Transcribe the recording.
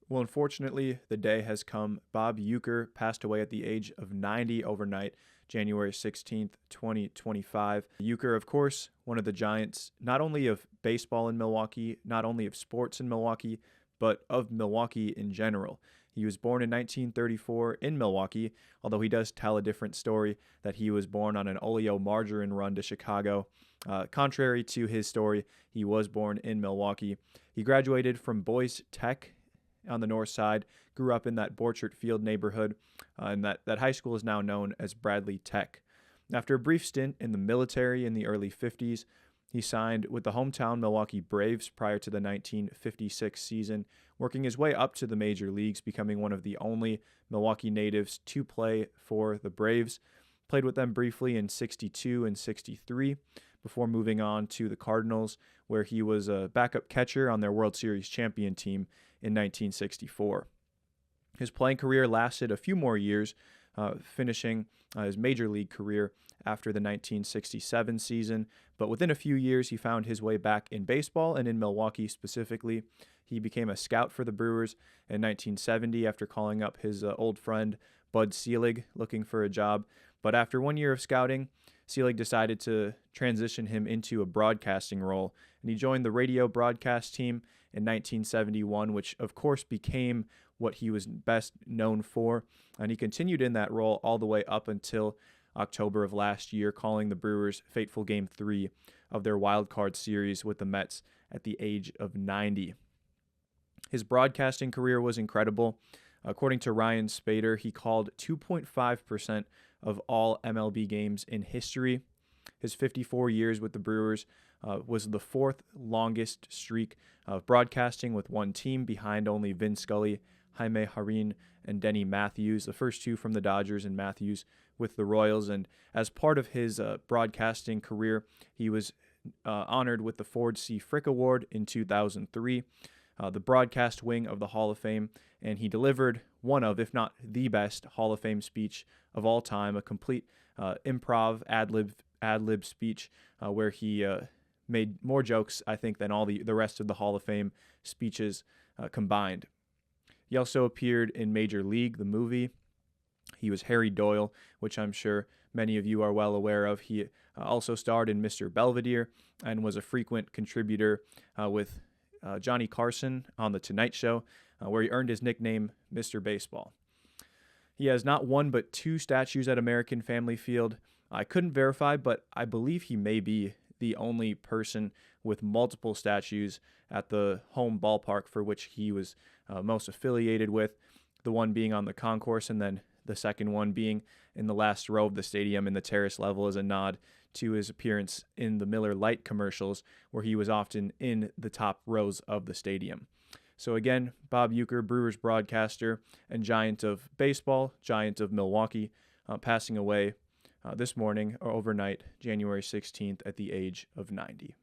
Well, unfortunately, the day has come. Bob Uecker passed away at the age of 90 overnight, January 16th, 2025. Uecker, of course, one of the giants, not only of baseball in Milwaukee, not only of sports in Milwaukee, but of Milwaukee in general. He was born in 1934 in Milwaukee, although he does tell a different story that he was born on an oleomargarine run to Chicago. Contrary to his story, he was born in Milwaukee. He graduated from Boys Tech on the north side, grew up in that Borchert Field neighborhood, and that high school is now known as Bradley Tech. After a brief stint in the military in the early 50s, he signed with the hometown Milwaukee Braves prior to the 1956 season, working his way up to the major leagues, becoming one of the only Milwaukee natives to play for the Braves. Played with them briefly in 62 and 63 before moving on to the Cardinals, where he was a backup catcher on their World Series champion team in 1964. His playing career lasted a few more years, finishing his major league career after the 1967 season, but within a few years he found his way back in baseball and in Milwaukee specifically. He became a scout for the Brewers in 1970 after calling up his old friend Bud Selig looking for a job, but after 1 year of scouting, Selig decided to transition him into a broadcasting role, and he joined the radio broadcast team in 1971, which of course became what he was best known for, and he continued in that role all the way up until October of last year, calling the Brewers' fateful Game 3 of their wild card series with the Mets at the age of 90. His broadcasting career was incredible. According to Ryan Spader, he called 2.5% of all MLB games in history. His 54 years with the Brewers was the fourth longest streak of broadcasting with one team, behind only Vin Scully, Jaime Jarrín, and Denny Matthews, the first two from the Dodgers and Matthews with the Royals. And as part of his broadcasting career, he was honored with the Ford C. Frick Award in 2003, the broadcast wing of the Hall of Fame, and he delivered one of, if not the best, Hall of Fame speech of all time, a complete improv ad-lib speech where he made more jokes, I think, than all the rest of the Hall of Fame speeches combined. He also appeared in Major League, the movie. He was Harry Doyle, which I'm sure many of you are well aware of. He also starred in Mr. Belvedere and was a frequent contributor with Johnny Carson on The Tonight Show, where he earned his nickname Mr. Baseball. He has not one but two statues at American Family Field. I couldn't verify, but I believe he may be the only person with multiple statues at the home ballpark for which he was most affiliated with, the one being on the concourse and then the second one being in the last row of the stadium in the terrace level as a nod to his appearance in the Miller Lite commercials, where he was often in the top rows of the stadium. So again, Bob Uecker, Brewers broadcaster and giant of baseball, giant of Milwaukee, passing away this morning or overnight, January 16th at the age of 90.